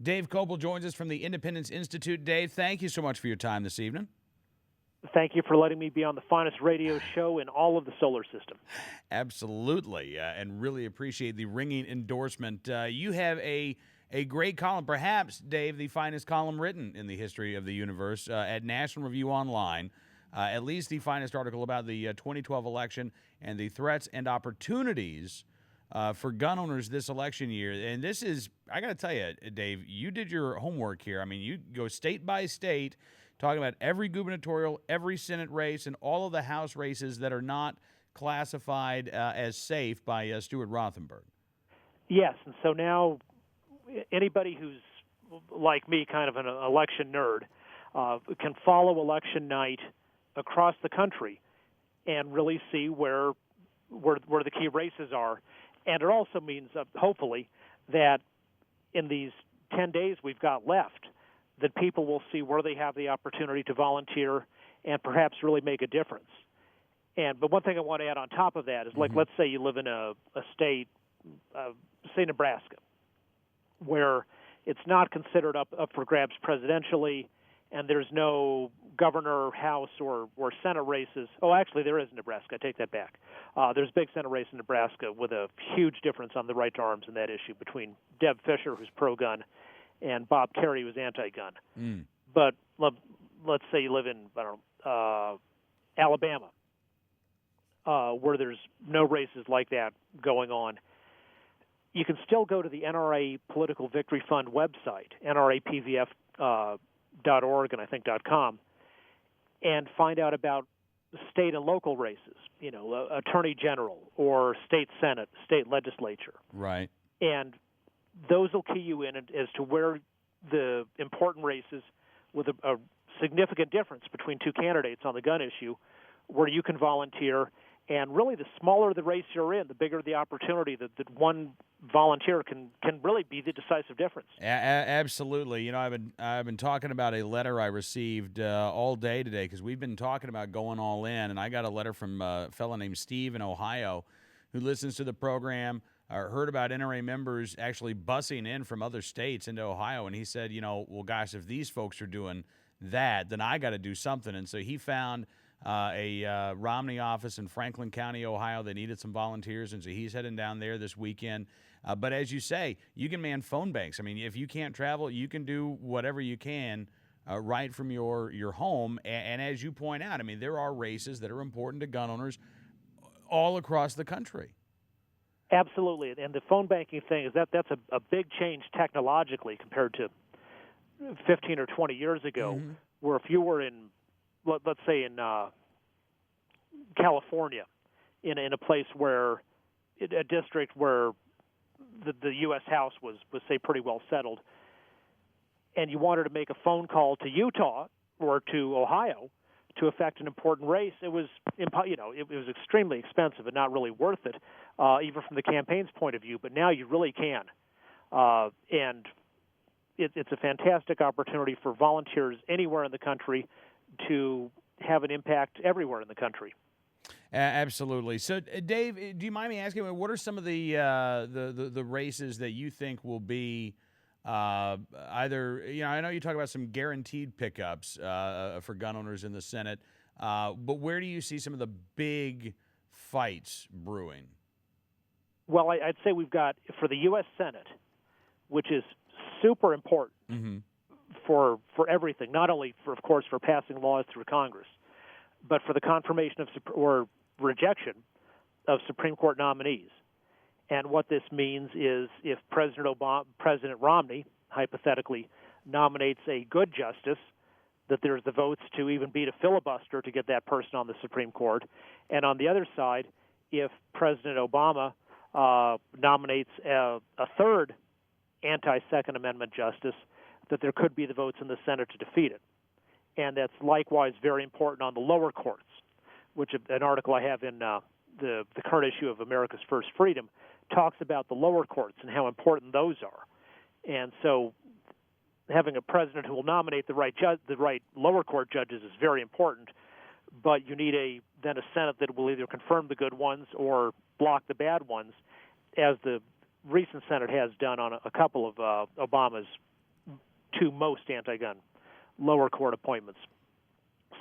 Dave Kopel joins us from the Independence Institute. Dave, thank you so much for your time this evening. Thank you for letting me be on the finest radio show in all of the solar system. Absolutely, and really appreciate the ringing endorsement. You have a great column, perhaps, Dave, the finest column written in the history of the universe at National Review Online. At least the finest article about the 2012 election and the threats and opportunities for gun owners this election year. And this is, I got to tell you, Dave, you did your homework here. I mean, you go state by state, talking about every gubernatorial, every Senate race, and all of the House races that are not classified as safe by Stuart Rothenberg. Yes, and so now anybody who's like me, kind of an election nerd, can follow election night across the country and really see where the key races are. And it also means, hopefully, that in these 10 days we've got left, that people will see where they have the opportunity to volunteer and perhaps really make a difference. But one thing I want to add on top of that is, like, let's say you live in a state, say Nebraska, where it's not considered up for grabs presidentially, and there's no governor, House, or Senate races. Oh, actually, there is in Nebraska. I take that back. There's a big Senate race in Nebraska with a huge difference on the right to arms in that issue between Deb Fischer, who's pro-gun, and Bob Kerrey, who's anti-gun. But let's say you live in, Alabama, where there's no races like that going on. You can still go to the NRA Political Victory Fund website, NRAPVF.org and I think .com, and find out about state and local races, attorney general or state senate, state legislature. Right. And those will key you in as to where the important races with a significant difference between two candidates on the gun issue, where you can volunteer. And really, the smaller the race you're in, the bigger the opportunity that one volunteer can really be the decisive difference. Absolutely. I've been talking about a letter I received all day today, because we've been talking about going all in, and I got a letter from a fellow named Steve in Ohio who listens to the program. Heard about NRA members actually busing in from other states into Ohio, and he said, well, gosh, if these folks are doing that, then I got to do something. And so he found a Romney office in Franklin County, Ohio. They needed some volunteers, and so he's heading down there this weekend. But as you say, you can man phone banks. I mean, if you can't travel, you can do whatever you can right from your home. And as you point out, I mean, there are races that are important to gun owners all across the country. Absolutely, and the phone banking thing that's a big change technologically compared to 15 or 20 years ago, where if you were in, let's say in California, in a place where a district where the U.S. House was say pretty well settled, and you wanted to make a phone call to Utah or to Ohio to affect an important race, it was extremely expensive and not really worth it, even from the campaign's point of view. But now you really can, and it's a fantastic opportunity for volunteers anywhere in the country to have an impact everywhere in the country. Absolutely. So, Dave, do you mind me asking, what are some of the races that you think will be either, I know you talk about some guaranteed pickups for gun owners in the Senate, but where do you see some of the big fights brewing? Well, I'd say we've got, for the U.S. Senate, which is super important for everything, not only, of course, for passing laws through Congress, but for the confirmation of or rejection of Supreme Court nominees. And what this means is, if President Romney, hypothetically, nominates a good justice, that there's the votes to even beat a filibuster to get that person on the Supreme Court. And on the other side, if President Obama nominates a third anti-Second Amendment justice, that there could be the votes in the Senate to defeat it. And that's likewise very important on the lower courts, which an article I have in the current issue of America's First Freedom talks about the lower courts and how important those are. And so having a president who will nominate the right lower court judges is very important, but you need then a Senate that will either confirm the good ones or block the bad ones, as the recent Senate has done on a couple of Obama's two most anti-gun lower court appointments.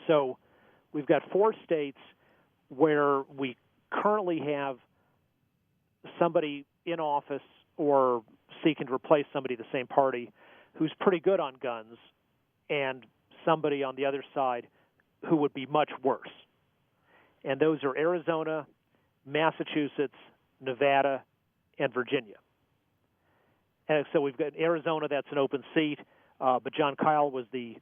So we've got 4 states where we currently have somebody in office or seeking to replace somebody of the same party who's pretty good on guns, and somebody on the other side who would be much worse. And those are Arizona, Massachusetts, Nevada, and Virginia. And so we've got Arizona, that's an open seat, but John Kyle was the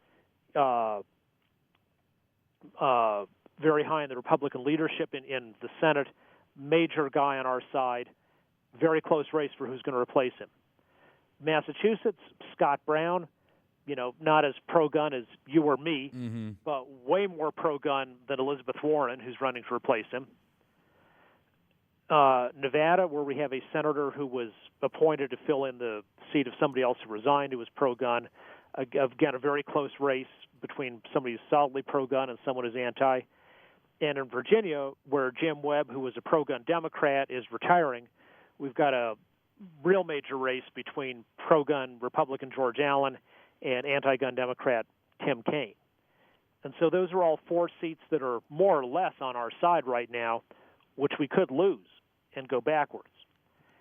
very high in the Republican leadership in the Senate, major guy on our side, very close race for who's going to replace him. Massachusetts, Scott Brown, not as pro-gun as you or me, but way more pro-gun than Elizabeth Warren, who's running to replace him. Nevada, where we have a senator who was appointed to fill in the seat of somebody else who resigned, who was pro-gun. Again, a very close race between somebody who's solidly pro-gun and someone who's anti. And in Virginia, where Jim Webb, who was a pro-gun Democrat, is retiring, we've got a real major race between pro-gun Republican George Allen and anti-gun Democrat Tim Kaine. And so those are all 4 seats that are more or less on our side right now, which we could lose and go backwards.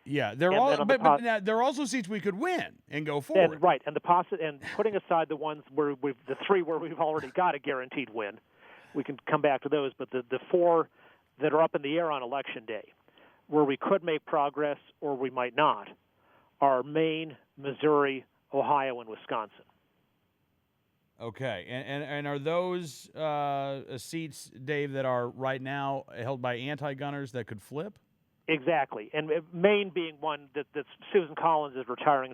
Yeah, there are also seats we could win and go forward. And, right, and and putting aside the ones where the 3 where we've already got a guaranteed win, we can come back to those. But the 4 that are up in the air on Election Day, where we could make progress or we might not, are Maine, Missouri, Ohio, and Wisconsin. Okay, and are those seats, Dave, that are right now held by anti-gunners that could flip? Exactly, and Maine being one that Susan Collins is retiring.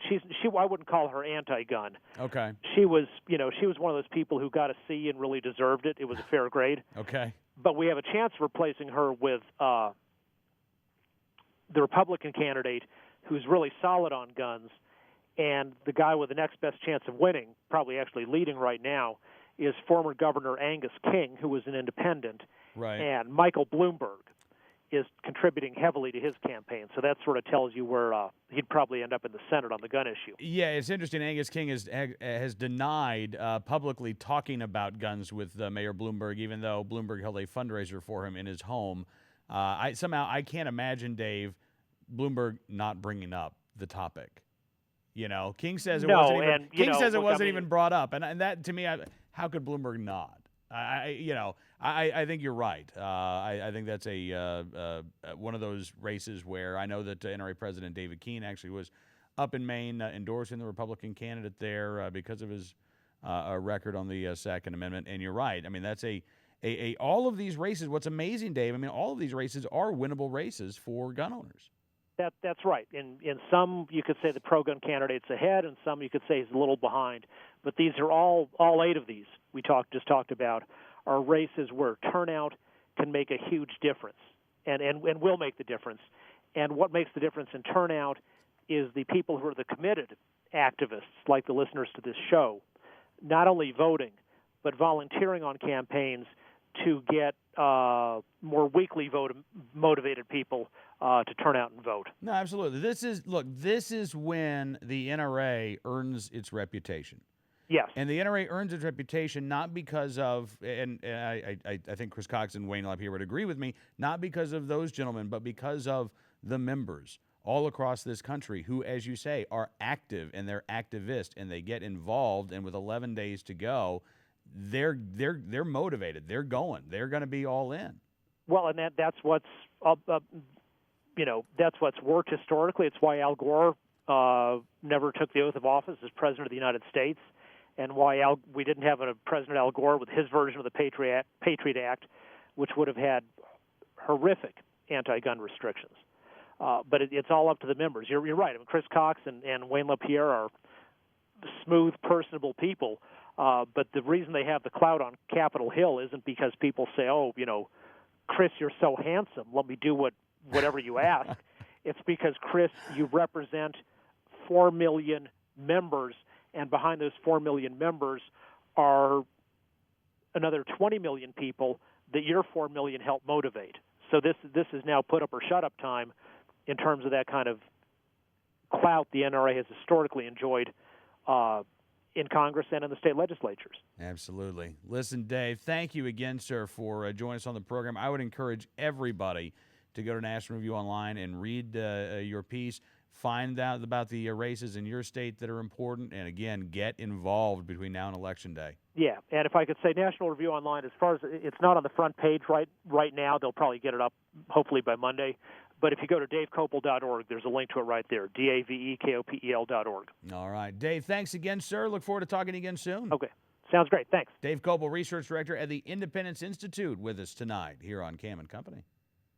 I wouldn't call her anti-gun. Okay. She was one of those people who got a C and really deserved it. It was a fair grade. Okay. But we have a chance of replacing her with the Republican candidate who's really solid on guns, and the guy with the next best chance of winning, probably actually leading right now, is former Governor Angus King, who was an independent. Right. And Michael Bloomberg is contributing heavily to his campaign. So that sort of tells you where he'd probably end up in the Senate on the gun issue. Yeah, it's interesting. Angus King has denied publicly talking about guns with Mayor Bloomberg, even though Bloomberg held a fundraiser for him in his home. I can't imagine, Dave, Bloomberg not bringing up the topic. King says it wasn't even. King says it wasn't even brought up, and that to me, how could Bloomberg not? I think you're right. I think that's one of those races where I know that NRA President David Keene actually was up in Maine endorsing the Republican candidate there because of his record on the Second Amendment. And you're right. I mean, that's all of these races. What's amazing, Dave? I mean, all of these races are winnable races for gun owners. That's right. In some, you could say the pro-gun candidate's ahead, and some you could say he's a little behind. But these are all 8 of these we just talked about are races where turnout can make a huge difference, and will make the difference. And what makes the difference in turnout is the people who are the committed activists, like the listeners to this show, not only voting, but volunteering on campaigns to get more weekly motivated people to turn out and vote. No, absolutely. This is when the NRA earns its reputation. Yes. And the NRA earns its reputation not because of, and I think Chris Cox and Wayne LaPierre would agree with me, not because of those gentlemen, but because of the members all across this country who, as you say, are active and they're activist and they get involved. And with 11 days to go, they're motivated. They're going. They're going to be all in. Well, and that's what's that's what's worked historically. It's why Al Gore never took the oath of office as president of the United States, and why we didn't have a President Al Gore with his version of the Patriot Act, which would have had horrific anti-gun restrictions. But it's all up to the members. You're right. I mean, Chris Cox and Wayne LaPierre are smooth, personable people. But the reason they have the clout on Capitol Hill isn't because people say, "Oh, Chris, you're so handsome. Let me do whatever you ask." It's because, Chris, you represent 4 million members, and behind those 4 million members are another 20 million people that your 4 million help motivate. So this is now put up or shut up time in terms of that kind of clout the NRA has historically enjoyed in Congress and in the state legislatures. Absolutely. Listen, Dave, thank you again, sir, for joining us on the program. I would encourage everybody to go to National Review Online and read your piece. Find out about the races in your state that are important, and again, get involved between now and Election Day. Yeah, and if I could say, National Review Online, as far as it's not on the front page right now, they'll probably get it up hopefully by Monday. But if you go to davekopel.org, there's a link to it right there, davekopel.org. All right. Dave, thanks again, sir. Look forward to talking again soon. Okay. Sounds great. Thanks. Dave Kopel, Research Director at the Independence Institute, with us tonight here on Cam & Company.